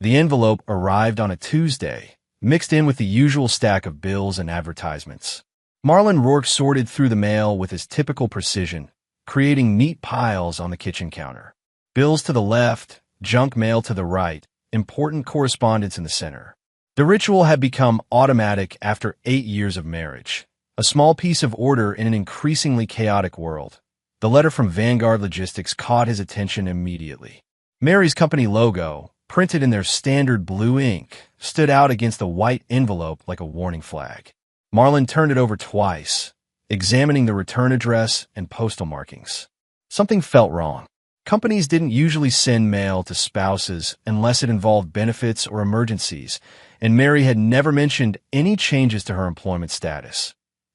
The envelope arrived on a Tuesday, mixed in with the usual stack of bills and advertisements. Marlon Rourke sorted through the mail with his typical precision, creating neat piles on the kitchen counter. Bills to the left, junk mail to the right, important correspondence in the center. The ritual had become automatic after 8 years of marriage, a small piece of order in an increasingly chaotic world. The letter from Vanguard Logistics caught his attention immediately. Mary's company logo, printed in their standard blue ink, stood out against the white envelope like a warning flag. Marlon turned it over twice, examining the return address and postal markings. Something felt wrong. Companies didn't usually send mail to spouses unless it involved benefits or emergencies, and Mary had never mentioned any changes to her employment status.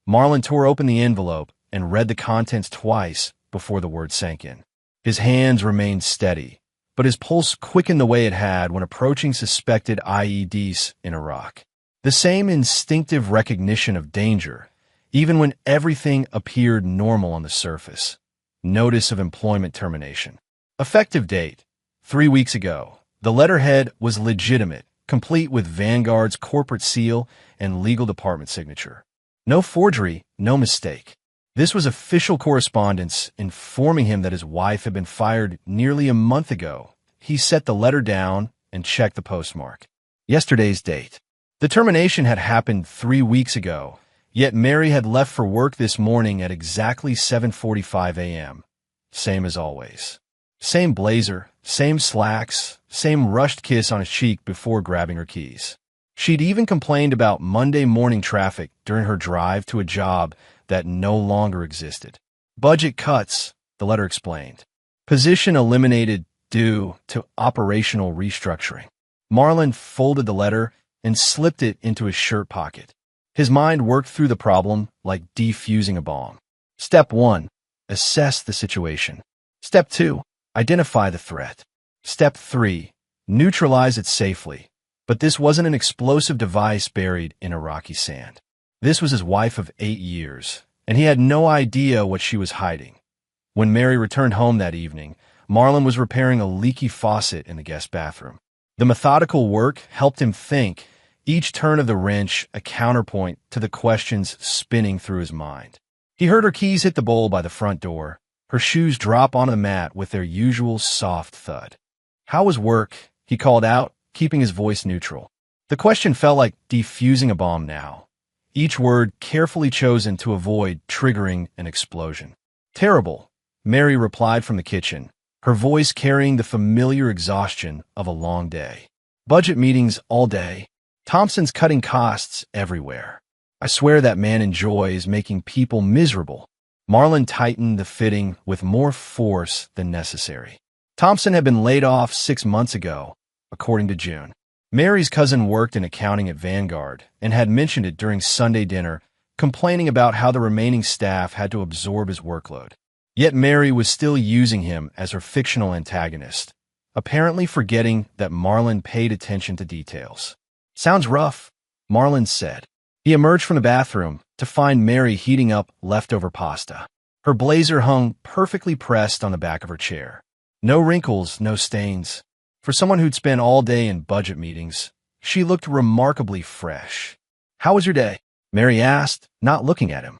Marlon tore open the envelope and read the contents twice before the words sank in. His hands remained steady, but his pulse quickened the way it had when approaching suspected IEDs in Iraq. The same instinctive recognition of danger, even when everything appeared normal on the surface. Notice of employment termination. Effective date: 3 weeks ago. The letterhead was legitimate, complete with Vanguard's corporate seal and legal department signature. No forgery, no mistake. This was official correspondence informing him that his wife had been fired nearly a month ago. He set the letter down and checked the postmark. Yesterday's date. The termination had happened 3 weeks ago, yet Mary had left for work this morning at exactly 7:45 a.m. Same as always. Same blazer, same slacks, same rushed kiss on his cheek before grabbing her keys. She'd even complained about Monday morning traffic during her drive to a job that no longer existed. Budget cuts, the letter explained. Position eliminated due to operational restructuring. Marlon folded the letter and slipped it into his shirt pocket. His mind worked through the problem like defusing a bomb. Step 1. Assess the situation. Step 2. Identify the threat. Step 3. Neutralize it safely. But this wasn't an explosive device buried in Iraqi sand. This was his wife of 8 years, and he had no idea what she was hiding. When Mary returned home that evening, Marlon was repairing a leaky faucet in the guest bathroom. The methodical work helped him think, each turn of the wrench a counterpoint to the questions spinning through his mind. He heard her keys hit the bowl by the front door, her shoes drop onto the mat with their usual soft thud. "How was work?" he called out, keeping his voice neutral. The question felt like defusing a bomb now, each word carefully chosen to avoid triggering an explosion. "Terrible," Mary replied from the kitchen, her voice carrying the familiar exhaustion of a long day. "Budget meetings all day. Thompson's cutting costs everywhere. I swear that man enjoys making people miserable." Marlon tightened the fitting with more force than necessary. Thompson had been laid off 6 months ago, according to June. Mary's cousin worked in accounting at Vanguard and had mentioned it during Sunday dinner, complaining about how the remaining staff had to absorb his workload. Yet Mary was still using him as her fictional antagonist, apparently forgetting that Marlon paid attention to details. "Sounds rough," Marlon said. He emerged from the bathroom to find Mary heating up leftover pasta. Her blazer hung perfectly pressed on the back of her chair. No wrinkles, no stains. For someone who'd spent all day in budget meetings, she looked remarkably fresh. "How was your day?" Mary asked, not looking at him.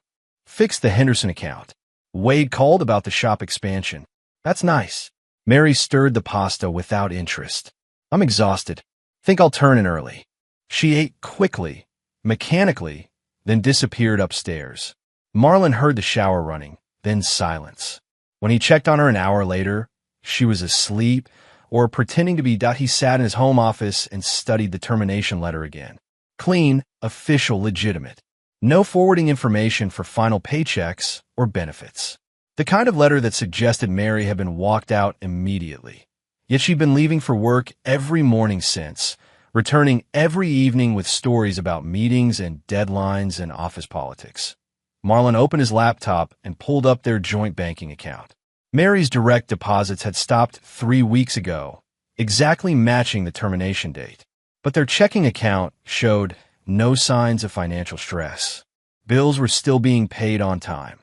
"Fixed the Henderson account. Wade called about the shop expansion." "That's nice." Mary stirred the pasta without interest. "I'm exhausted. Think I'll turn in early." She ate quickly, mechanically, then disappeared upstairs. Marlon heard the shower running, then silence. When he checked on her an hour later, she was asleep or pretending to be. He sat in his home office and studied the termination letter again. Clean, official, legitimate. No forwarding information for final paychecks or benefits. The kind of letter that suggested Mary had been walked out immediately. Yet she'd been leaving for work every morning since, returning every evening with stories about meetings and deadlines and office politics. Marlon opened his laptop and pulled up their joint banking account. Mary's direct deposits had stopped 3 weeks ago, exactly matching the termination date. But their checking account showed no signs of financial stress. Bills were still being paid on time.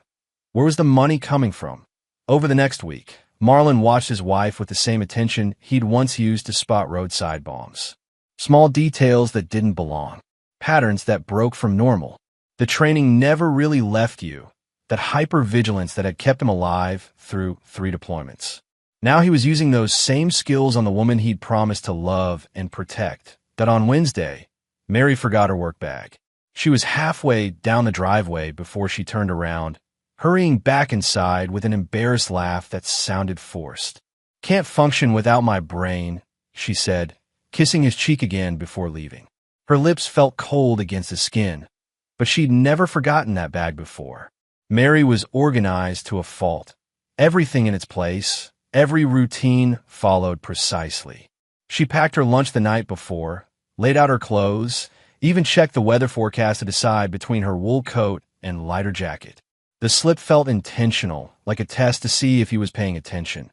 Where was the money coming from? Over the next week, Marlon watched his wife with the same attention he'd once used to spot roadside bombs. Small details that didn't belong. Patterns that broke from normal. The training never really left you. That hyper-vigilance that had kept him alive through 3 deployments. Now he was using those same skills on the woman he'd promised to love and protect. That on Wednesday, Mary forgot her work bag. She was halfway down the driveway before she turned around, hurrying back inside with an embarrassed laugh that sounded forced. "Can't function without my brain," she said, kissing his cheek again before leaving. Her lips felt cold against his skin, but she'd never forgotten that bag before. Mary was organized to a fault. Everything in its place, every routine followed precisely. She packed her lunch the night before, laid out her clothes, even checked the weather forecast to decide between her wool coat and lighter jacket. The slip felt intentional, like a test to see if he was paying attention.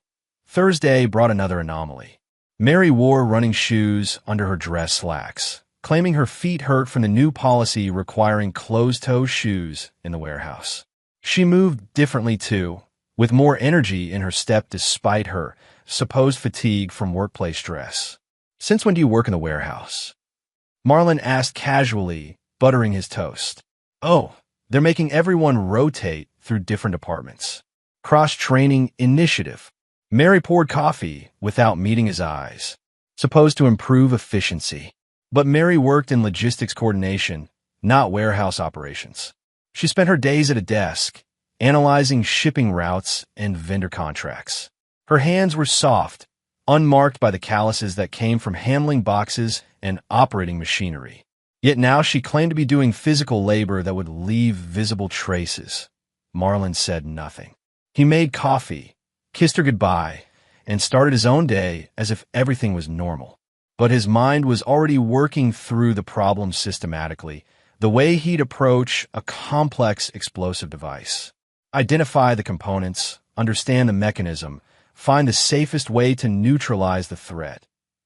Thursday brought another anomaly. Mary wore running shoes under her dress slacks, claiming her feet hurt from the new policy requiring closed-toe shoes in the warehouse. She moved differently, too, with more energy in her step despite her supposed fatigue from workplace stress. "Since when do you work in the warehouse?" Marlon asked casually, buttering his toast. "Oh, they're making everyone rotate through different departments. Cross-training initiative." Mary poured coffee without meeting his eyes. "Supposed to improve efficiency." But Mary worked in logistics coordination, not warehouse operations. She spent her days at a desk, analyzing shipping routes and vendor contracts. Her hands were soft, unmarked by the calluses that came from handling boxes and operating machinery. Yet now she claimed to be doing physical labor that would leave visible traces. Marlon said nothing. He made coffee, kissed her goodbye, and started his own day as if everything was normal. But his mind was already working through the problem systematically, the way he'd approach a complex explosive device. Identify the components, understand the mechanism, find the safest way to neutralize the threat.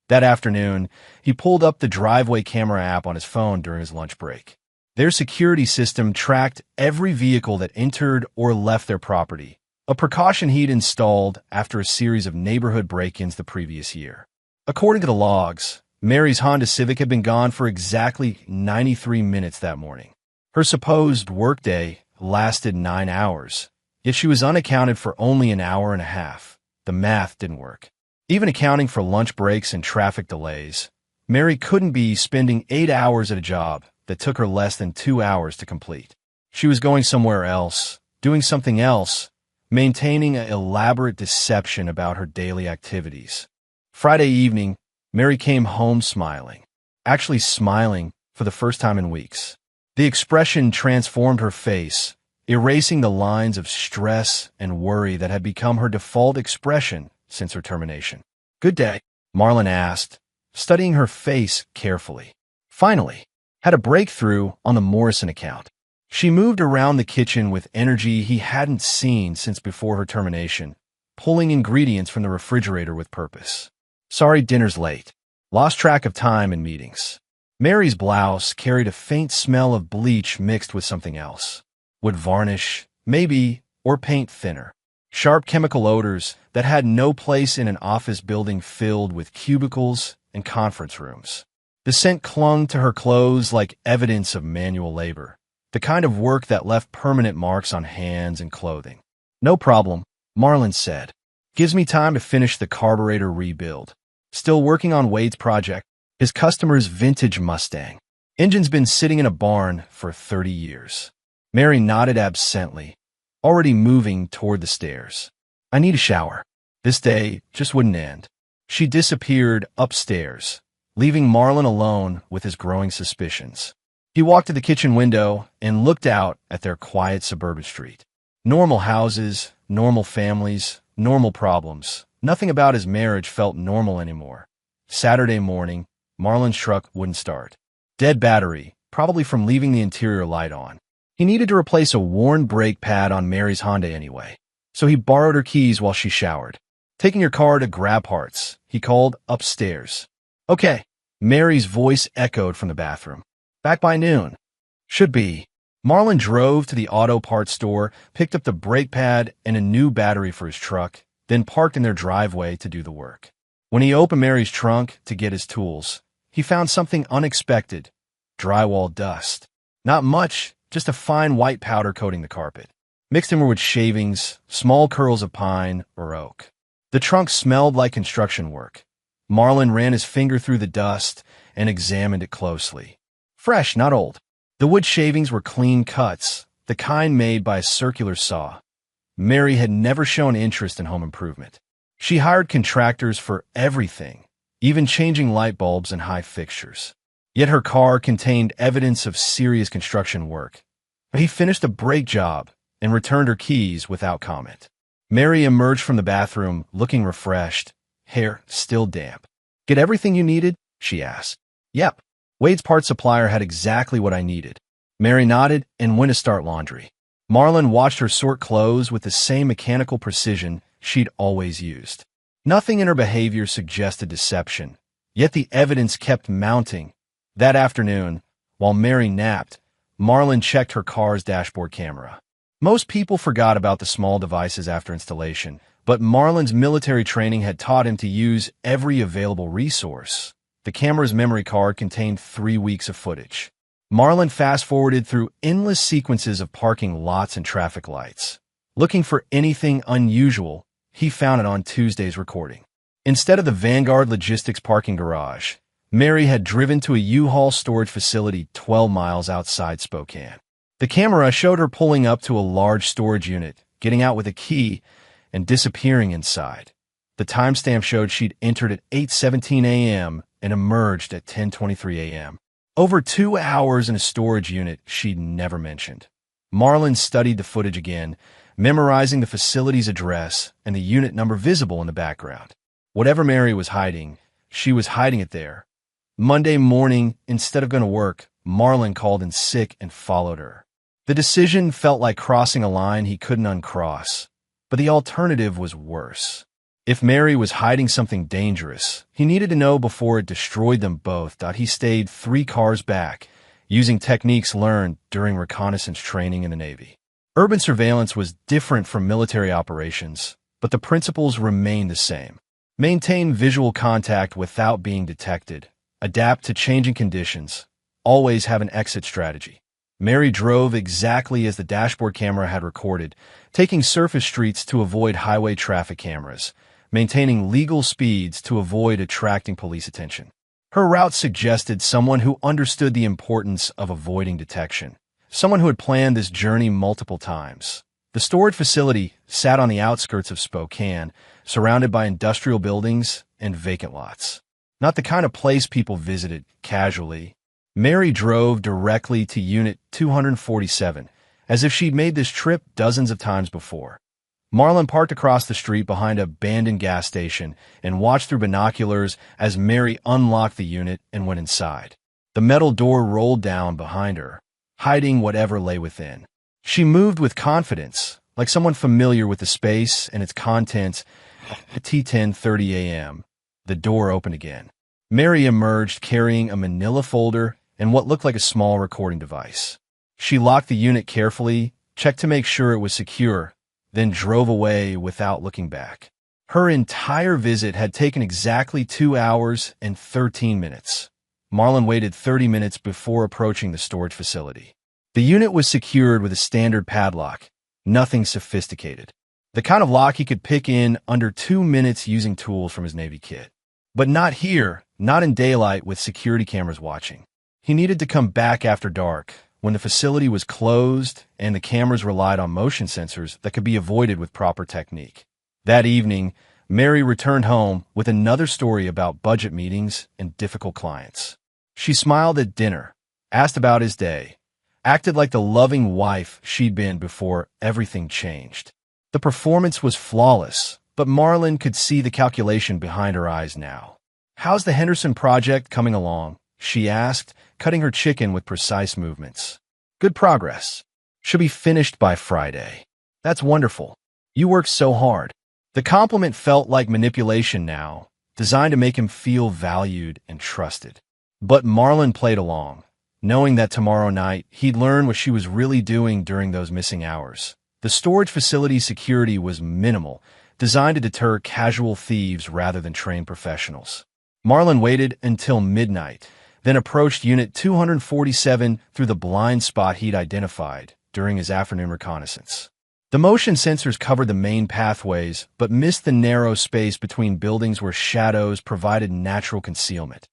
That afternoon, he pulled up the driveway camera app on his phone during his lunch break. Their security system tracked every vehicle that entered or left their property, a precaution he'd installed after a series of neighborhood break-ins the previous year. According to the logs, Mary's Honda Civic had been gone for exactly 93 minutes that morning. Her supposed workday lasted 9 hours, yet she was unaccounted for only an hour and a half. The math didn't work. Even accounting for lunch breaks and traffic delays, Mary couldn't be spending 8 hours at a job that took her less than 2 hours to complete. She was going somewhere else, doing something else, maintaining an elaborate deception about her daily activities. Friday evening, Mary came home smiling. Actually smiling for the first time in weeks. The expression transformed her face, erasing the lines of stress and worry that had become her default expression since her termination. "Good day," Marlon asked, studying her face carefully. Finally, had a breakthrough on the Morrison account. She moved around the kitchen with energy he hadn't seen since before her termination, pulling ingredients from the refrigerator with purpose. "Sorry dinner's late. Lost track of time in meetings." Mary's blouse carried a faint smell of bleach mixed with something else. Wood varnish, maybe, or paint thinner. Sharp chemical odors that had no place in an office building filled with cubicles and conference rooms. The scent clung to her clothes like evidence of manual labor, the kind of work that left permanent marks on hands and clothing. "No problem," Marlon said. "Gives me time to finish the carburetor rebuild. Still working on Wade's project, his customer's vintage Mustang. Engine's been sitting in a barn for 30 years. Mary nodded absently, already moving toward the stairs. "I need a shower." This day just wouldn't end. She disappeared upstairs, leaving Marlon alone with his growing suspicions. He walked to the kitchen window and looked out at their quiet suburban street. Normal houses, normal families, normal problems. Nothing about his marriage felt normal anymore. Saturday morning, Marlon's truck wouldn't start. Dead battery, probably from leaving the interior light on. He needed to replace a worn brake pad on Mary's Honda anyway, so he borrowed her keys while she showered. "Taking your car to grab parts," he called upstairs. "Okay," Mary's voice echoed from the bathroom. "Back by noon." "Should be." Marlon drove to the auto parts store, picked up the brake pad and a new battery for his truck, then parked in their driveway to do the work. When he opened Mary's trunk to get his tools, he found something unexpected: drywall dust. Not much, just a fine white powder coating the carpet, mixed in with shavings, small curls of pine or oak. The trunk smelled like construction work. Marlon ran his finger through the dust and examined it closely. Fresh, not old. The wood shavings were clean cuts, the kind made by a circular saw. Mary had never shown interest in home improvement. She hired contractors for everything, even changing light bulbs and high fixtures. Yet her car contained evidence of serious construction work. He finished a brake job and returned her keys without comment. Mary emerged from the bathroom looking refreshed, hair still damp. "Get everything you needed?" she asked. "Yep." Wade's parts supplier had exactly what I needed. Mary nodded and went to start laundry. Marlon watched her sort clothes with the same mechanical precision she'd always used. Nothing in her behavior suggested deception, yet the evidence kept mounting. That afternoon, while Mary napped, Marlon checked her car's dashboard camera. Most people forgot about the small devices after installation, but Marlon's military training had taught him to use every available resource. The camera's memory card contained 3 weeks of footage. Marlon fast-forwarded through endless sequences of parking lots and traffic lights. Looking for anything unusual, he found it on Tuesday's recording. Instead of the Vanguard Logistics parking garage, Mary had driven to a U-Haul storage facility 12 miles outside Spokane. The camera showed her pulling up to a large storage unit, getting out with a key, and disappearing inside. The timestamp showed she'd entered at 8:17 a.m. and emerged at 10:23 a.m. Over 2 hours in a storage unit she'd never mentioned. Marlon studied the footage again, memorizing the facility's address and the unit number visible in the background. Whatever Mary was hiding, she was hiding it there. Monday morning, instead of going to work, Marlon called in sick and followed her. The decision felt like crossing a line he couldn't uncross, but the alternative was worse. If Mary was hiding something dangerous, he needed to know before it destroyed them both. He stayed 3 cars back, using techniques learned during reconnaissance training in the Navy. Urban surveillance was different from military operations, but the principles remained the same. Maintain visual contact without being detected. Adapt to changing conditions. Always have an exit strategy. Mary drove exactly as the dashboard camera had recorded, taking surface streets to avoid highway traffic cameras, maintaining legal speeds to avoid attracting police attention. Her route suggested someone who understood the importance of avoiding detection, someone who had planned this journey multiple times. The storage facility sat on the outskirts of Spokane, surrounded by industrial buildings and vacant lots. Not the kind of place people visited casually. Mary drove directly to Unit 247, as if she'd made this trip dozens of times before. Marlon parked across the street behind an abandoned gas station and watched through binoculars as Mary unlocked the unit and went inside. The metal door rolled down behind her, hiding whatever lay within. She moved with confidence, like someone familiar with the space and its contents. At 10:30 a.m., the door opened again. Mary emerged carrying a manila folder and what looked like a small recording device. She locked the unit carefully, checked to make sure it was secure, then drove away without looking back. Her entire visit had taken exactly 2 hours and 13 minutes. Marlon waited 30 minutes before approaching the storage facility. The unit was secured with a standard padlock, nothing sophisticated. The kind of lock he could pick in under 2 minutes using tools from his Navy kit. But not here, not in daylight with security cameras watching. He needed to come back after dark, when the facility was closed and the cameras relied on motion sensors that could be avoided with proper technique. That evening, Mary returned home with another story about budget meetings and difficult clients. She smiled at dinner, asked about his day, acted like the loving wife she'd been before everything changed. The performance was flawless, but Marlon could see the calculation behind her eyes now. "How's the Henderson project coming along?" she asked, cutting her chicken with precise movements. "Good progress. Should be finished by Friday." "That's wonderful. You worked so hard." The compliment felt like manipulation now, designed to make him feel valued and trusted. But Marlon played along, knowing that tomorrow night he'd learn what she was really doing during those missing hours. The storage facility security was minimal, designed to deter casual thieves rather than trained professionals. Marlin waited until midnight, then approached Unit 247 through the blind spot he'd identified during his afternoon reconnaissance. The motion sensors covered the main pathways, but missed the narrow space between buildings where shadows provided natural concealment.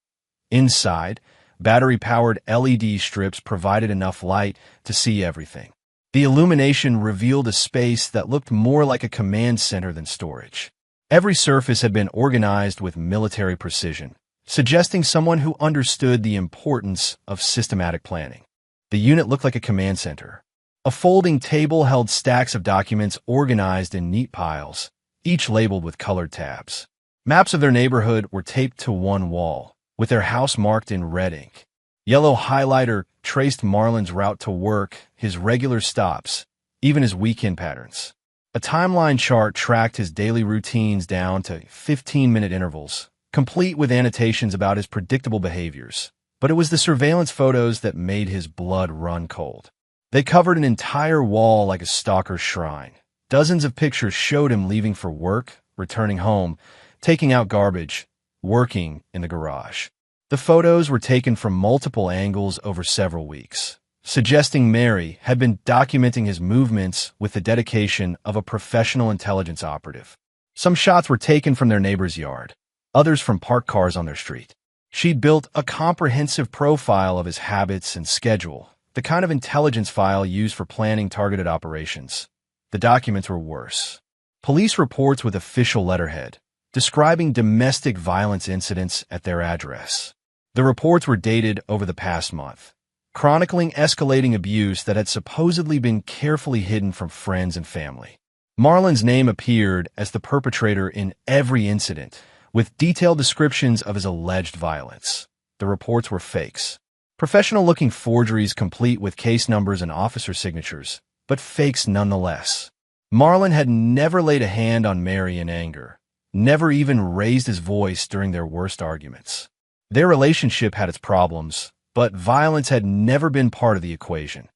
Inside, battery-powered LED strips provided enough light to see everything. The illumination revealed a space that looked more like a command center than storage. Every surface had been organized with military precision, suggesting someone who understood the importance of systematic planning. The unit looked like a command center. A folding table held stacks of documents organized in neat piles, each labeled with colored tabs. Maps of their neighborhood were taped to one wall, with their house marked in red ink. Yellow highlighter traced Marlin's route to work, his regular stops, even his weekend patterns. A timeline chart tracked his daily routines down to 15-minute intervals, complete with annotations about his predictable behaviors. But it was the surveillance photos that made his blood run cold. They covered an entire wall like a stalker's shrine. Dozens of pictures showed him leaving for work, returning home, taking out garbage, working in the garage. The photos were taken from multiple angles over several weeks, suggesting Mary had been documenting his movements with the dedication of a professional intelligence operative. Some shots were taken from their neighbor's yard, others from parked cars on their street. She'd built a comprehensive profile of his habits and schedule, the kind of intelligence file used for planning targeted operations. The documents were worse. Police reports with official letterhead, describing domestic violence incidents at their address. The reports were dated over the past month, chronicling escalating abuse that had supposedly been carefully hidden from friends and family. Marlin's name appeared as the perpetrator in every incident, with detailed descriptions of his alleged violence. The reports were fakes. Professional-looking forgeries complete with case numbers and officer signatures, but fakes nonetheless. Marlin had never laid a hand on Mary in anger, never even raised his voice during their worst arguments. Their relationship had its problems, but violence had never been part of the equation.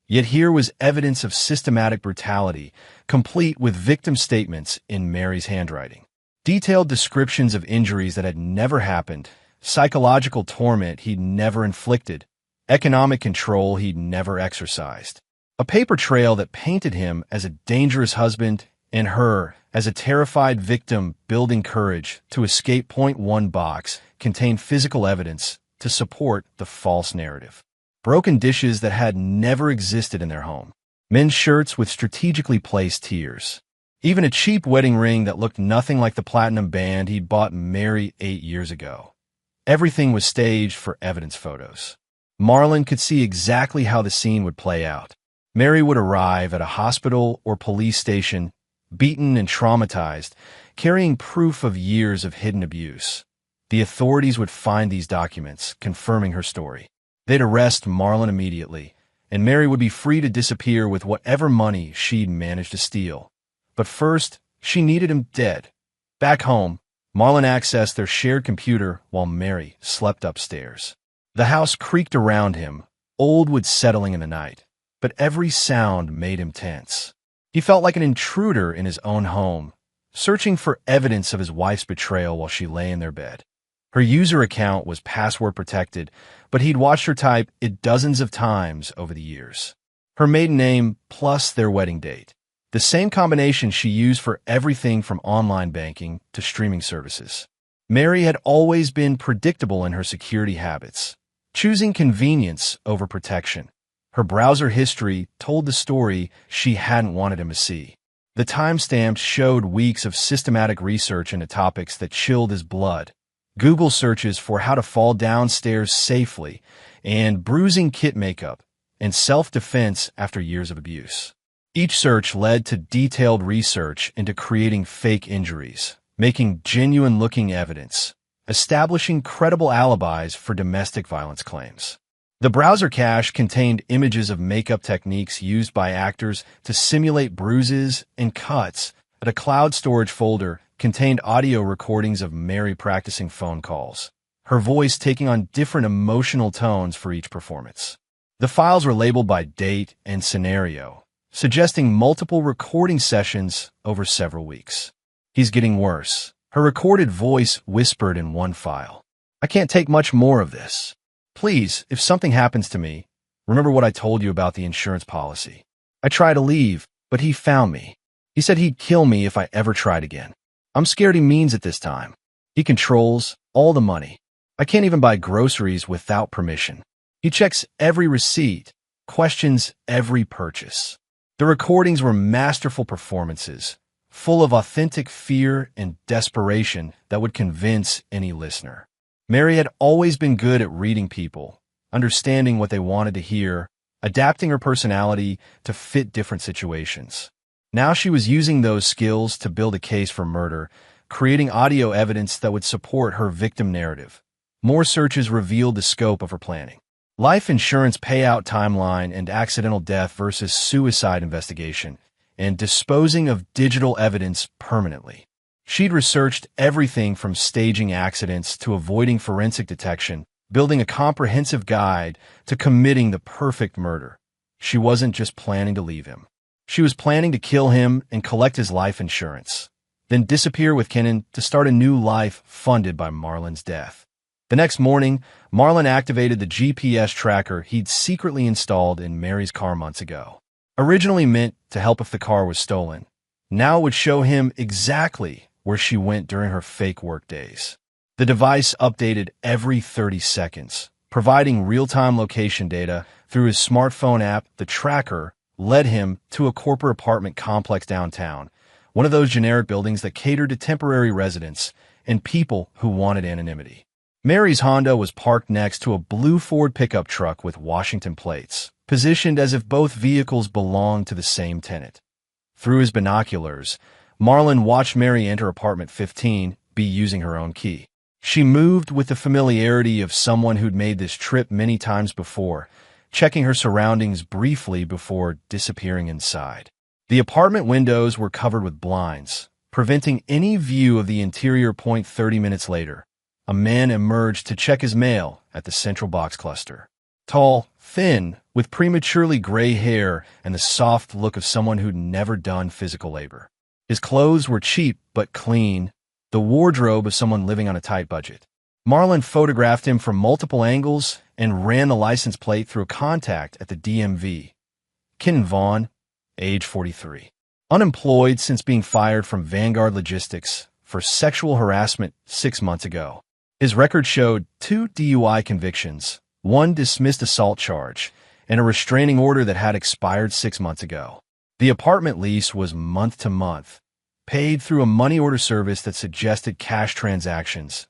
Yet here was evidence of systematic brutality, complete with victim statements in Mary's handwriting. Detailed descriptions of injuries that had never happened, psychological torment he'd never inflicted, economic control he'd never exercised. A paper trail that painted him as a dangerous husband and her as a terrified victim building courage to escape. Point one box contained physical evidence to support the false narrative. Broken dishes that had never existed in their home. Men's shirts with strategically placed tears. Even a cheap wedding ring that looked nothing like the platinum band he'd bought Mary 8 years ago. Everything was staged for evidence photos. Marlin could see exactly how the scene would play out. Mary would arrive at a hospital or police station, beaten and traumatized, carrying proof of years of hidden abuse. The authorities would find these documents, confirming her story. They'd arrest Marlin immediately, and Mary would be free to disappear with whatever money she'd managed to steal. But first, she needed him dead. Back home, Marlin accessed their shared computer while Mary slept upstairs. The house creaked around him, old wood settling in the night, but every sound made him tense. He felt like an intruder in his own home, searching for evidence of his wife's betrayal while she lay in their bed. Her user account was password protected, but he'd watched her type it dozens of times over the years. Her maiden name plus their wedding date. The same combination she used for everything from online banking to streaming services. Mary had always been predictable in her security habits, choosing convenience over protection. Her browser history told the story she hadn't wanted him to see. The timestamps showed weeks of systematic research into topics that chilled his blood. Google searches for how to fall downstairs safely, and bruising kit makeup, and self-defense after years of abuse. Each search led to detailed research into creating fake injuries, making genuine-looking evidence, establishing credible alibis for domestic violence claims. The browser cache contained images of makeup techniques used by actors to simulate bruises and cuts, but a cloud storage folder contained audio recordings of Mary practicing phone calls, her voice taking on different emotional tones for each performance. The files were labeled by date and scenario, suggesting multiple recording sessions over several weeks. He's getting worse. Her recorded voice whispered in one file. I can't take much more of this. Please, if something happens to me, remember what I told you about the insurance policy. I tried to leave, but he found me. He said he'd kill me if I ever tried again. I'm scared he means it this time. He controls all the money. I can't even buy groceries without permission. He checks every receipt, questions every purchase. The recordings were masterful performances, full of authentic fear and desperation that would convince any listener. Mary had always been good at reading people, understanding what they wanted to hear, adapting her personality to fit different situations. Now she was using those skills to build a case for murder, creating audio evidence that would support her victim narrative. More searches revealed the scope of her planning. Life insurance payout timeline and accidental death versus suicide investigation, and disposing of digital evidence permanently. She'd researched everything from staging accidents to avoiding forensic detection, building a comprehensive guide to committing the perfect murder. She wasn't just planning to leave him. She was planning to kill him and collect his life insurance, then disappear with Kenan to start a new life funded by Marlon's death. The next morning, Marlon activated the GPS tracker he'd secretly installed in Mary's car months ago. Originally meant to help if the car was stolen, now it would show him exactly where she went during her fake work days. The device updated every 30 seconds, providing real-time location data through his smartphone app. The tracker led him to a corporate apartment complex downtown, one of those generic buildings that catered to temporary residents and people who wanted anonymity. Mary's Honda was parked next to a blue Ford pickup truck with Washington plates, positioned as if both vehicles belonged to the same tenant. Through his binoculars, Marlon watched Mary enter apartment 15, using her own key. She moved with the familiarity of someone who'd made this trip many times before, checking her surroundings briefly before disappearing inside. The apartment windows were covered with blinds, preventing any view of the interior. 30 minutes later, a man emerged to check his mail at the central box cluster. Tall, thin, with prematurely gray hair and the soft look of someone who'd never done physical labor. His clothes were cheap but clean, the wardrobe of someone living on a tight budget. Marlon photographed him from multiple angles and ran the license plate through a contact at the DMV. Kenan Vaughn, age 43. Unemployed since being fired from Vanguard Logistics for sexual harassment 6 months ago. His record showed 2 DUI convictions, 1 dismissed assault charge, and a restraining order that had expired 6 months ago. The apartment lease was month to month, paid through a money order service that suggested cash transactions.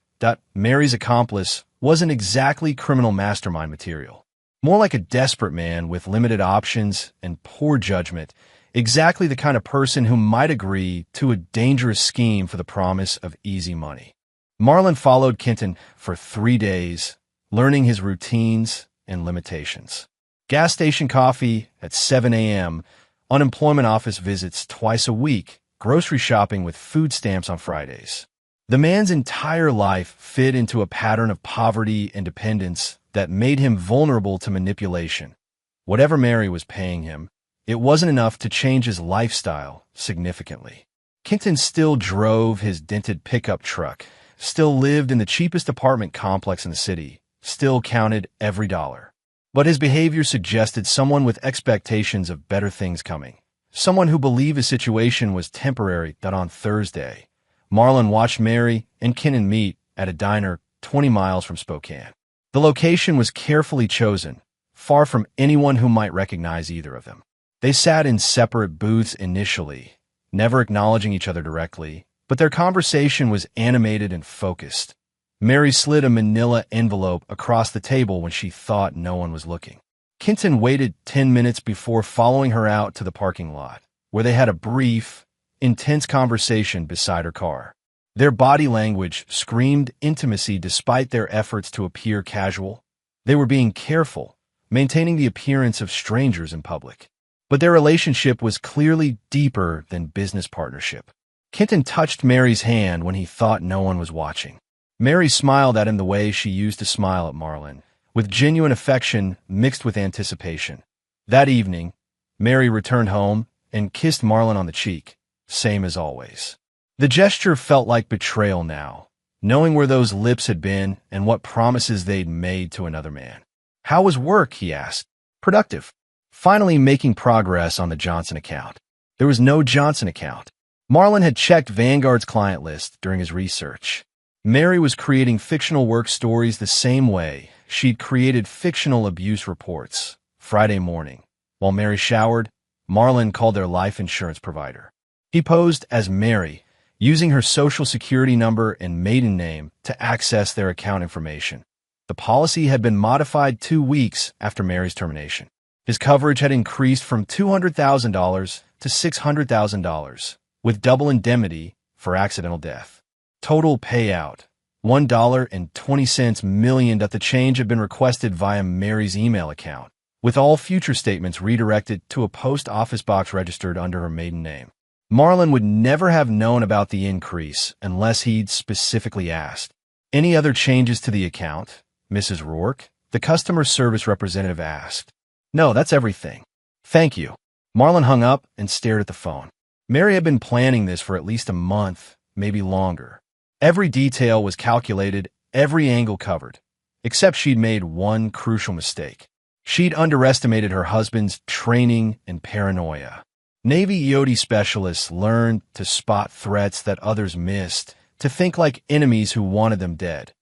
Mary's accomplice wasn't exactly criminal mastermind material. More like a desperate man with limited options and poor judgment, exactly the kind of person who might agree to a dangerous scheme for the promise of easy money. Marlon followed Kenan for 3 days, learning his routines and limitations. Gas station coffee at 7 a.m., unemployment office visits twice a week, grocery shopping with food stamps on Fridays. The man's entire life fit into a pattern of poverty and dependence that made him vulnerable to manipulation. Whatever Mary was paying him, it wasn't enough to change his lifestyle significantly. Kenan still drove his dented pickup truck, still lived in the cheapest apartment complex in the city, still counted every dollar. But his behavior suggested someone with expectations of better things coming, someone who believed his situation was temporary. That on Thursday, Marlon watched Mary and Kenan meet at a diner 20 miles from Spokane. The location was carefully chosen, far from anyone who might recognize either of them. They sat in separate booths initially, never acknowledging each other directly, but their conversation was animated and focused. Mary slid a manila envelope across the table when she thought no one was looking. Kenan waited 10 minutes before following her out to the parking lot, where they had a brief, intense conversation beside her car. Their body language screamed intimacy despite their efforts to appear casual. They were being careful, maintaining the appearance of strangers in public. But their relationship was clearly deeper than business partnership. Kenan touched Mary's hand when he thought no one was watching. Mary smiled at him the way she used to smile at Marlon, with genuine affection mixed with anticipation. That evening, Mary returned home and kissed Marlon on the cheek, same as always. The gesture felt like betrayal now, knowing where those lips had been and what promises they'd made to another man. How was work, he asked. Productive. Finally making progress on the Johnson account. There was no Johnson account. Marlon had checked Vanguard's client list during his research. Mary was creating fictional work stories the same way she'd created fictional abuse reports. Friday morning, while Mary showered, Marlon called their life insurance provider. He posed as Mary, using her social security number and maiden name to access their account information. The policy had been modified 2 weeks after Mary's termination. His coverage had increased from $200,000 to $600,000, with double indemnity for accidental death. Total payout, $1.20 million. The change had been requested via Mary's email account, with all future statements redirected to a post office box registered under her maiden name. Marlon would never have known about the increase unless he'd specifically asked. Any other changes to the account, Mrs. Rourke? The customer service representative asked. No, that's everything. Thank you. Marlon hung up and stared at the phone. Mary had been planning this for at least a month, maybe longer. Every detail was calculated, every angle covered, except she'd made one crucial mistake. She'd underestimated her husband's training and paranoia. Navy EOD specialists learned to spot threats that others missed, to think like enemies who wanted them dead.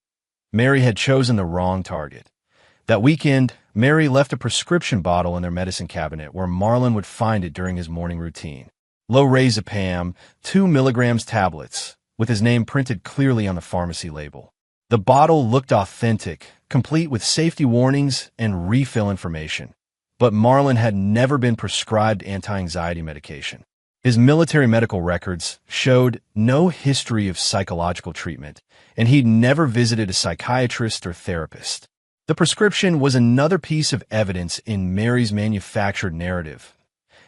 Mary had chosen the wrong target. That weekend, Mary left a prescription bottle in their medicine cabinet where Marlon would find it during his morning routine. Lorazepam, 2 milligrams tablets, with his name printed clearly on the pharmacy label. The bottle looked authentic, complete with safety warnings and refill information. But Marlon had never been prescribed anti-anxiety medication. His military medical records showed no history of psychological treatment, and he'd never visited a psychiatrist or therapist. The prescription was another piece of evidence in Mary's manufactured narrative.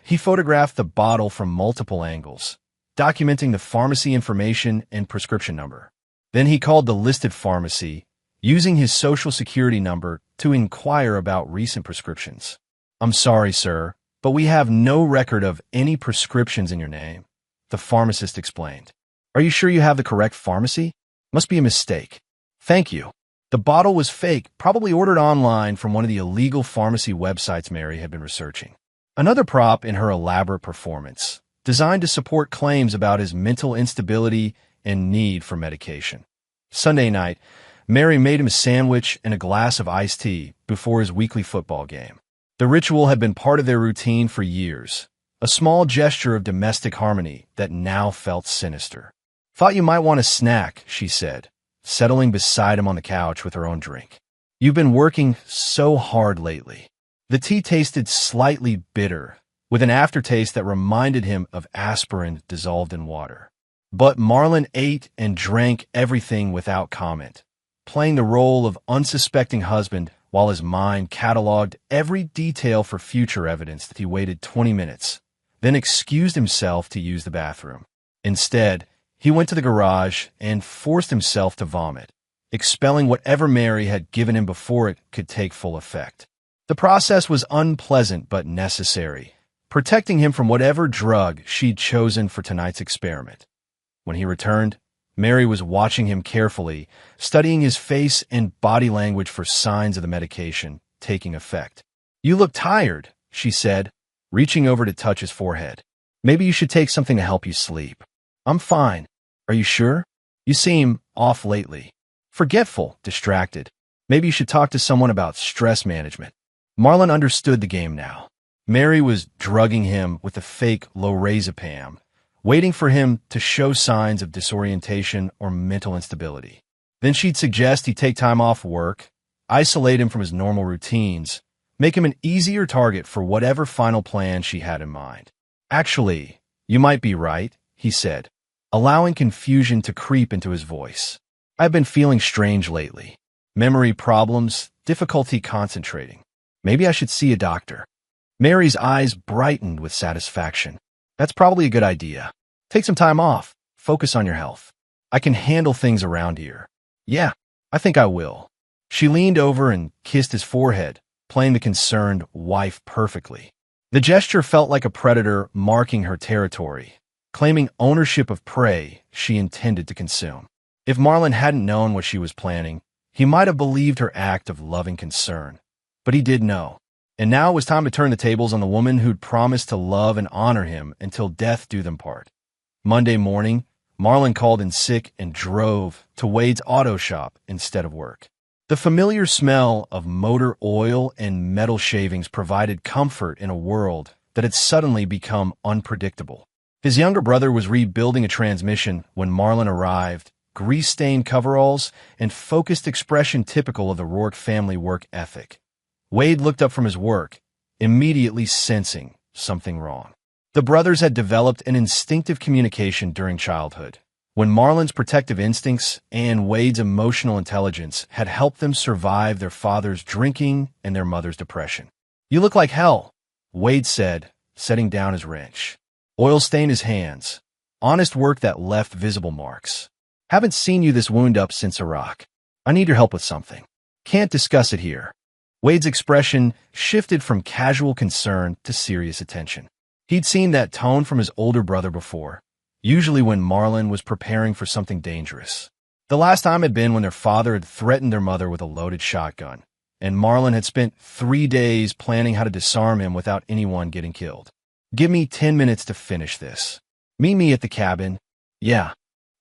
He photographed the bottle from multiple angles, documenting the pharmacy information and prescription number. Then he called the listed pharmacy, using his social security number to inquire about recent prescriptions. I'm sorry, sir, but we have no record of any prescriptions in your name, the pharmacist explained. Are you sure you have the correct pharmacy? Must be a mistake. Thank you. The bottle was fake, probably ordered online from one of the illegal pharmacy websites Mary had been researching. Another prop in her elaborate performance, designed to support claims about his mental instability and need for medication. Sunday night, Mary made him a sandwich and a glass of iced tea before his weekly football game. The ritual had been part of their routine for years, a small gesture of domestic harmony that now felt sinister. Thought you might want a snack, she said, settling beside him on the couch with her own drink. You've been working so hard lately. The tea tasted slightly bitter, with an aftertaste that reminded him of aspirin dissolved in water. But Marlon ate and drank everything without comment, playing the role of unsuspecting husband while his mind cataloged every detail for future evidence. He waited 20 minutes, then excused himself to use the bathroom. Instead, he went to the garage and forced himself to vomit, expelling whatever Mary had given him before it could take full effect. The process was unpleasant but necessary, protecting him from whatever drug she'd chosen for tonight's experiment. When he returned, Mary was watching him carefully, studying his face and body language for signs of the medication taking effect. You look tired, she said, reaching over to touch his forehead. Maybe you should take something to help you sleep. I'm fine. Are you sure? You seem off lately. Forgetful, distracted. Maybe you should talk to someone about stress management. Marlon understood the game now. Mary was drugging him with the fake lorazepam, waiting for him to show signs of disorientation or mental instability. Then she'd suggest he take time off work, isolate him from his normal routines, make him an easier target for whatever final plan she had in mind. Actually, you might be right, he said, allowing confusion to creep into his voice. I've been feeling strange lately. Memory problems, difficulty concentrating. Maybe I should see a doctor. Mary's eyes brightened with satisfaction. That's probably a good idea. Take some time off. Focus on your health. I can handle things around here. Yeah, I think I will. She leaned over and kissed his forehead, playing the concerned wife perfectly. The gesture felt like a predator marking her territory, claiming ownership of prey she intended to consume. If Marlon hadn't known what she was planning, he might have believed her act of loving concern. But he did know. And now it was time to turn the tables on the woman who'd promised to love and honor him until death do them part. Monday morning, Marlon called in sick and drove to Wade's auto shop instead of work. The familiar smell of motor oil and metal shavings provided comfort in a world that had suddenly become unpredictable. His younger brother was rebuilding a transmission when Marlon arrived, grease-stained coveralls and focused expression typical of the Rourke family work ethic. Wade looked up from his work, immediately sensing something wrong. The brothers had developed an instinctive communication during childhood, when Marlon's protective instincts and Wade's emotional intelligence had helped them survive their father's drinking and their mother's depression. "You look like hell," Wade said, setting down his wrench. Oil stained his hands, honest work that left visible marks. "Haven't seen you this wound up since Iraq. I need your help with something. Can't discuss it here." Wade's expression shifted from casual concern to serious attention. He'd seen that tone from his older brother before, usually when Marlon was preparing for something dangerous. The last time had been when their father had threatened their mother with a loaded shotgun, and Marlon had spent 3 days planning how to disarm him without anyone getting killed. "Give me 10 minutes to finish this. Meet me at the cabin." Yeah.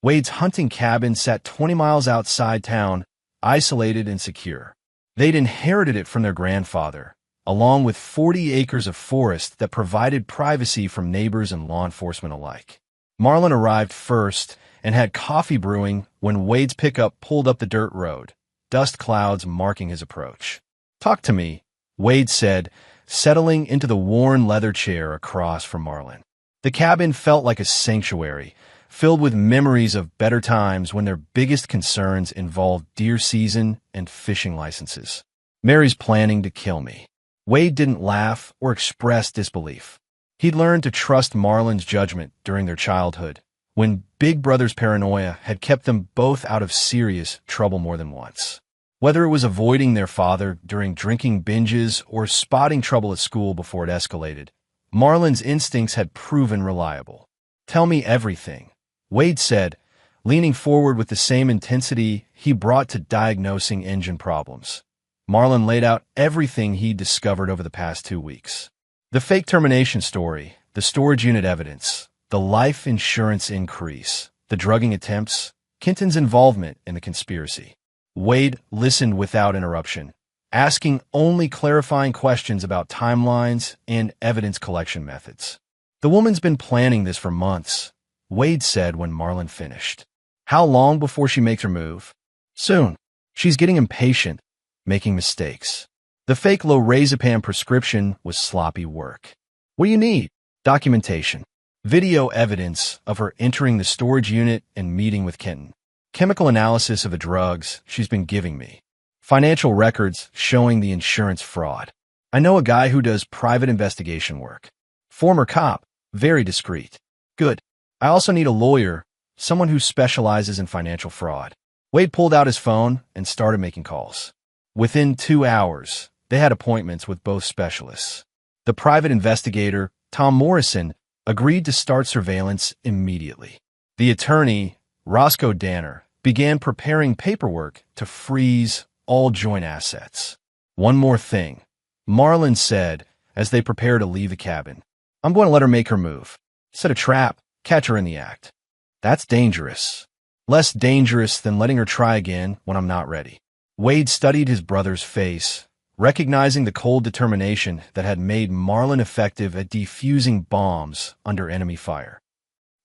Wade's hunting cabin sat 20 miles outside town, isolated and secure. They'd inherited it from their grandfather, along with 40 acres of forest that provided privacy from neighbors and law enforcement alike. Marlon arrived first and had coffee brewing when Wade's pickup pulled up the dirt road, dust clouds marking his approach. "Talk to me," Wade said, settling into the worn leather chair across from Marlon. The cabin felt like a sanctuary, filled with memories of better times when their biggest concerns involved deer season and fishing licenses. "Mary's planning to kill me." Wade didn't laugh or express disbelief. He'd learned to trust Marlon's judgment during their childhood, when Big Brother's paranoia had kept them both out of serious trouble more than once. Whether it was avoiding their father during drinking binges or spotting trouble at school before it escalated, Marlon's instincts had proven reliable. "Tell me everything," Wade said, leaning forward with the same intensity he brought to diagnosing engine problems. Marlon laid out everything he'd discovered over the past 2 weeks. The fake termination story, the storage unit evidence, the life insurance increase, the drugging attempts, Kenton's involvement in the conspiracy. Wade listened without interruption, asking only clarifying questions about timelines and evidence collection methods. "The woman's been planning this for months," Wade said when Marlon finished. "How long before she makes her move?" "Soon. She's getting impatient, making mistakes." The fake lorazepam prescription was sloppy work. "What do you need?" "Documentation. Video evidence of her entering the storage unit and meeting with Kenton. Chemical analysis of the drugs she's been giving me. Financial records showing the insurance fraud. I know a guy who does private investigation work. Former cop, very discreet. Good. I also need a lawyer, someone who specializes in financial fraud." Wade pulled out his phone and started making calls. Within 2 hours, they had appointments with both specialists. The private investigator, Tom Morrison, agreed to start surveillance immediately. The attorney, Roscoe Danner, began preparing paperwork to freeze all joint assets. "One more thing," Marlon said as they prepared to leave the cabin. "I'm going to let her make her move. Set a trap, catch her in the act. That's dangerous. Less dangerous than letting her try again when I'm not ready." Wade studied his brother's face, recognizing the cold determination that had made Marlon effective at defusing bombs under enemy fire.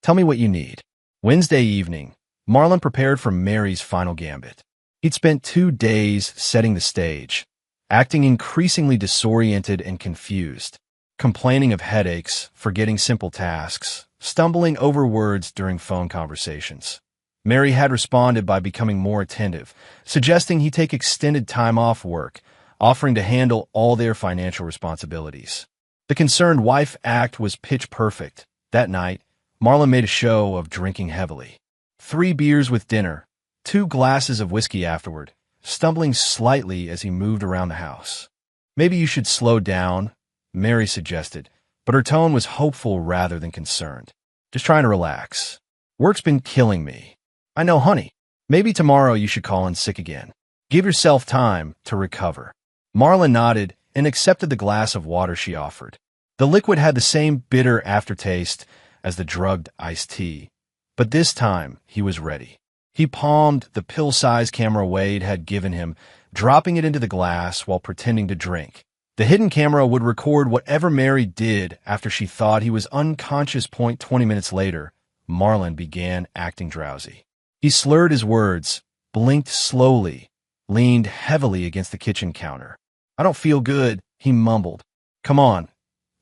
"Tell me what you need." Wednesday evening, Marlon prepared for Mary's final gambit. He'd spent 2 days setting the stage, acting increasingly disoriented and confused, complaining of headaches, forgetting simple tasks, stumbling over words during phone conversations. Mary had responded by becoming more attentive, suggesting he take extended time off work, offering to handle all their financial responsibilities. The concerned wife act was pitch perfect. That night, Marlon made a show of drinking heavily. 3 beers with dinner, 2 glasses of whiskey afterward, stumbling slightly as he moved around the house. "Maybe you should slow down," Mary suggested, but her tone was hopeful rather than concerned. Just trying to relax. Work's been killing me. I know, honey. Maybe tomorrow you should call in sick again. Give yourself time to recover. Marlon nodded and accepted the glass of water she offered. The liquid had the same bitter aftertaste as the drugged iced tea, but this time he was ready. He palmed the pill-sized camera Wade had given him, dropping it into the glass while pretending to drink. The hidden camera would record whatever Mary did after she thought he was unconscious. 20 minutes later, Marlon began acting drowsy. He slurred his words, blinked slowly, leaned heavily against the kitchen counter. I don't feel good, he mumbled. Come on,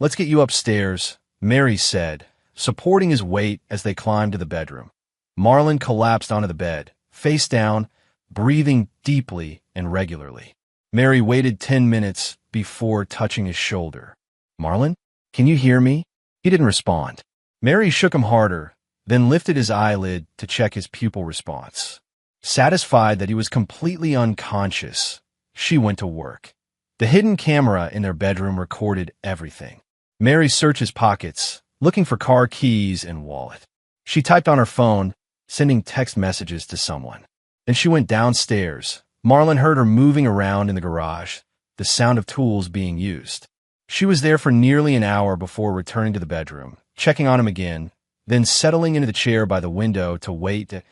let's get you upstairs, Mary said, supporting his weight as they climbed to the bedroom. Marlon collapsed onto the bed, face down, breathing deeply and regularly. Mary waited 10 minutes before touching his shoulder. Marlon, can you hear me? He didn't respond. Mary shook him harder, then lifted his eyelid to check his pupil response. Satisfied that he was completely unconscious, she went to work. The hidden camera in their bedroom recorded everything. Mary searched his pockets, looking for car keys and wallet. She typed on her phone, sending text messages to someone. Then she went downstairs. Marlon heard her moving around in the garage, the sound of tools being used. She was there for nearly an hour before returning to the bedroom, checking on him again, then settling into the chair by the window to wait. At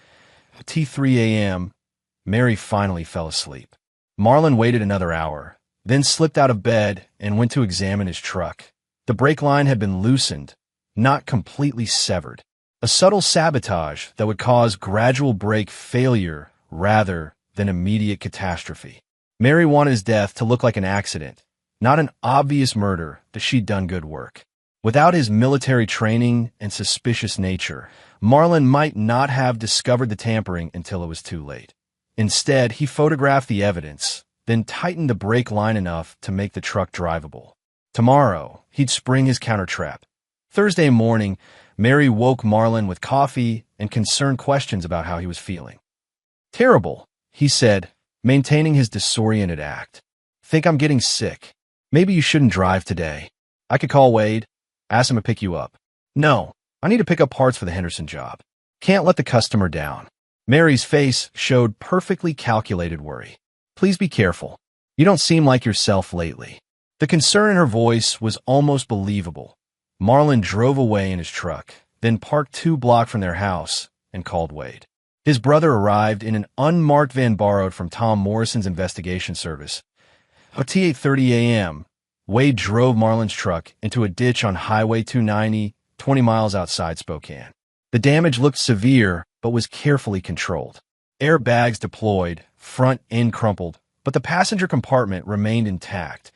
3 a.m., Mary finally fell asleep. Marlon waited another hour, then slipped out of bed and went to examine his truck. The brake line had been loosened, not completely severed. A subtle sabotage that would cause gradual brake failure rather than immediate catastrophe. Mary wanted his death to look like an accident, not an obvious murder that she'd done good work. Without his military training and suspicious nature, Marlon might not have discovered the tampering until it was too late. Instead, he photographed the evidence, then tightened the brake line enough to make the truck drivable. Tomorrow, he'd spring his counter-trap. Thursday morning, Mary woke Marlon with coffee and concerned questions about how he was feeling. Terrible, he said, maintaining his disoriented act. Think I'm getting sick. Maybe you shouldn't drive today. I could call Wade, ask him to pick you up. No, I need to pick up parts for the Henderson job. Can't let the customer down. Mary's face showed perfectly calculated worry. Please be careful. You don't seem like yourself lately. The concern in her voice was almost believable. Marlon drove away in his truck, then parked 2 blocks from their house and called Wade. His brother arrived in an unmarked van borrowed from Tom Morrison's investigation service. At 8:30 a.m., Wade drove Marlon's truck into a ditch on Highway 290, 20 miles outside Spokane. The damage looked severe, but was carefully controlled. Airbags deployed, front end crumpled, but the passenger compartment remained intact.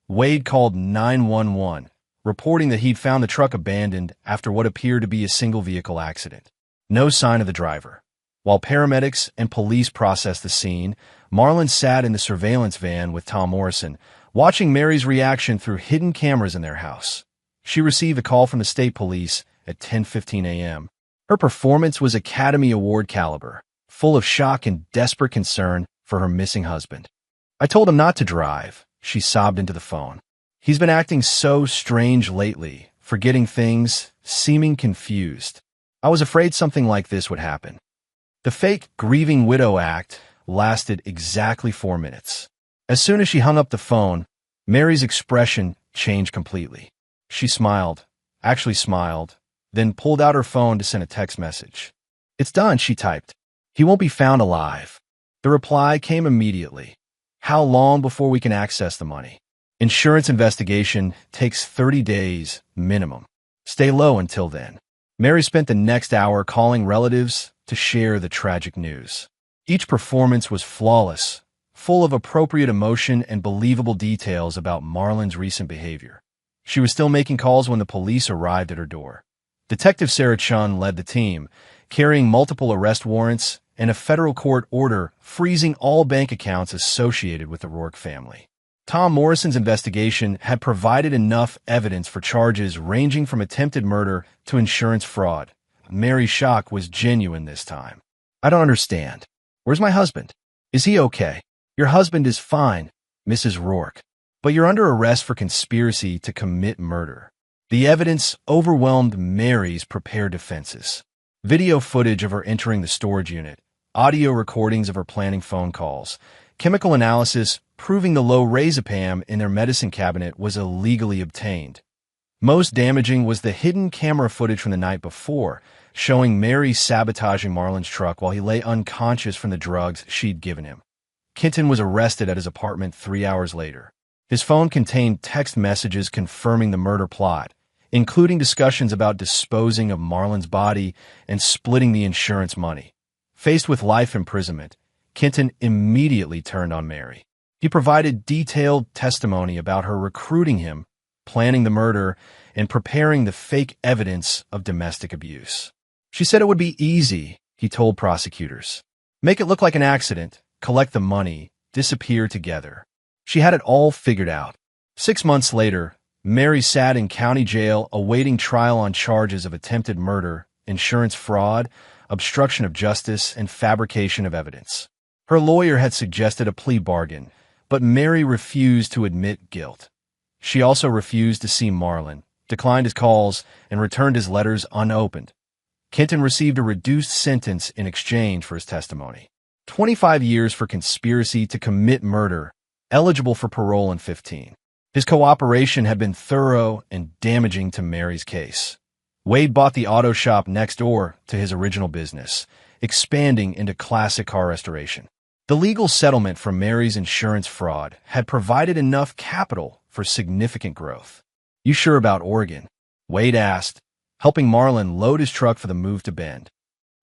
Wade called 911, reporting that he'd found the truck abandoned after what appeared to be a single-vehicle accident. No sign of the driver. While paramedics and police processed the scene, Marlon sat in the surveillance van with Tom Morrison, watching Mary's reaction through hidden cameras in their house. She received a call from the state police at 10:15 a.m. Her performance was Academy Award caliber, full of shock and desperate concern for her missing husband. I told him not to drive, she sobbed into the phone. He's been acting so strange lately, forgetting things, seeming confused. I was afraid something like this would happen. The fake grieving widow act lasted exactly 4 minutes. As soon as she hung up the phone, Mary's expression changed completely. She smiled, then pulled out her phone to send a text message. It's done, she typed. He won't be found alive. The reply came immediately. How long before we can access the money? Insurance investigation takes 30 days minimum. Stay low until then. Mary spent the next hour calling relatives to share the tragic news. Each performance was flawless, full of appropriate emotion and believable details about Marlon's recent behavior. She was still making calls when the police arrived at her door. Detective Sarah Chun led the team, carrying multiple arrest warrants and a federal court order freezing all bank accounts associated with the Rourke family. Tom Morrison's investigation had provided enough evidence for charges ranging from attempted murder to insurance fraud. Mary's shock was genuine this time. I don't understand. Where's my husband? Is he okay? Your husband is fine, Mrs. Rourke. But you're under arrest for conspiracy to commit murder. The evidence overwhelmed Mary's prepared defenses. Video footage of her entering the storage unit, audio recordings of her planning phone calls, chemical analysis proving the low razepam in their medicine cabinet was illegally obtained. Most damaging was the hidden camera footage from the night before, showing Mary sabotaging Marlon's truck while he lay unconscious from the drugs she'd given him. Kenton was arrested at his apartment 3 hours later. His phone contained text messages confirming the murder plot, including discussions about disposing of Marlon's body and splitting the insurance money. Faced with life imprisonment, Kenton immediately turned on Mary. He provided detailed testimony about her recruiting him, planning the murder, and preparing the fake evidence of domestic abuse. She said it would be easy, he told prosecutors. Make it look like an accident, collect the money, disappear together. She had it all figured out. 6 months later, Mary sat in county jail awaiting trial on charges of attempted murder, insurance fraud, obstruction of justice, and fabrication of evidence. Her lawyer had suggested a plea bargain, but Mary refused to admit guilt. She also refused to see Marlon, declined his calls, and returned his letters unopened. Kenton received a reduced sentence in exchange for his testimony. 25 years for conspiracy to commit murder, eligible for parole in 15. His cooperation had been thorough and damaging to Mary's case. Wade bought the auto shop next door to his original business, expanding into classic car restoration. The legal settlement from Mary's insurance fraud had provided enough capital for significant growth. "You sure about Oregon?" Wade asked, helping Marlon load his truck for the move to Bend.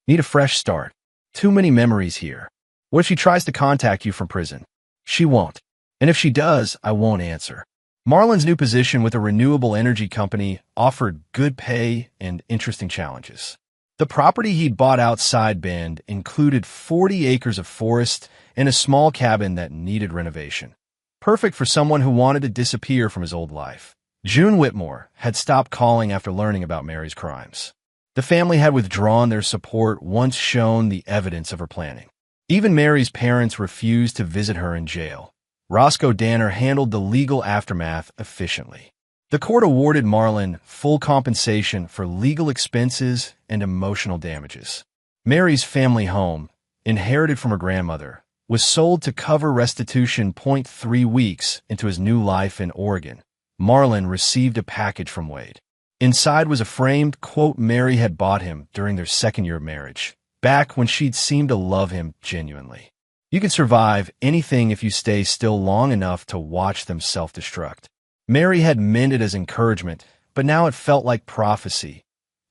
"Need a fresh start. Too many memories here. What if she tries to contact you from prison?" "She won't. And if she does, I won't answer." Marlon's new position with a renewable energy company offered good pay and interesting challenges. The property he'd bought outside Bend included 40 acres of forest and a small cabin that needed renovation. Perfect for someone who wanted to disappear from his old life. June Whitmore had stopped calling after learning about Mary's crimes. The family had withdrawn their support once shown the evidence of her planning. Even Mary's parents refused to visit her in jail. Roscoe Danner handled the legal aftermath efficiently. The court awarded Marlon full compensation for legal expenses and emotional damages. Mary's family home, inherited from her grandmother, was sold to cover restitution 3 weeks into his new life in Oregon. Marlon received a package from Wade. Inside was a framed quote Mary had bought him during their second year of marriage, back when she'd seemed to love him genuinely. "You can survive anything if you stay still long enough to watch them self-destruct." Mary had meant it as encouragement, but now it felt like prophecy.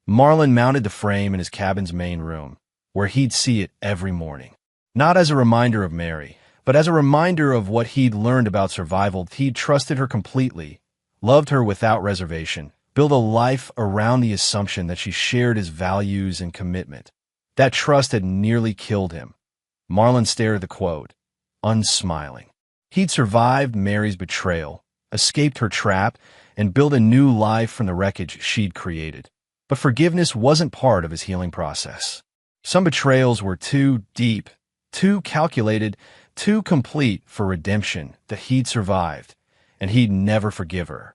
Marlon mounted the frame in his cabin's main room, where he'd see it every morning. Not as a reminder of Mary, but as a reminder of what he'd learned about survival. He'd trusted her completely, loved her without reservation, built a life around the assumption that she shared his values and commitment. That trust had nearly killed him. Marlon stared at the quote, unsmiling. He'd survived Mary's betrayal, escaped her trap, and built a new life from the wreckage she'd created. But forgiveness wasn't part of his healing process. Some betrayals were too deep, too calculated, too complete for redemption that he'd survived, and he'd never forgive her.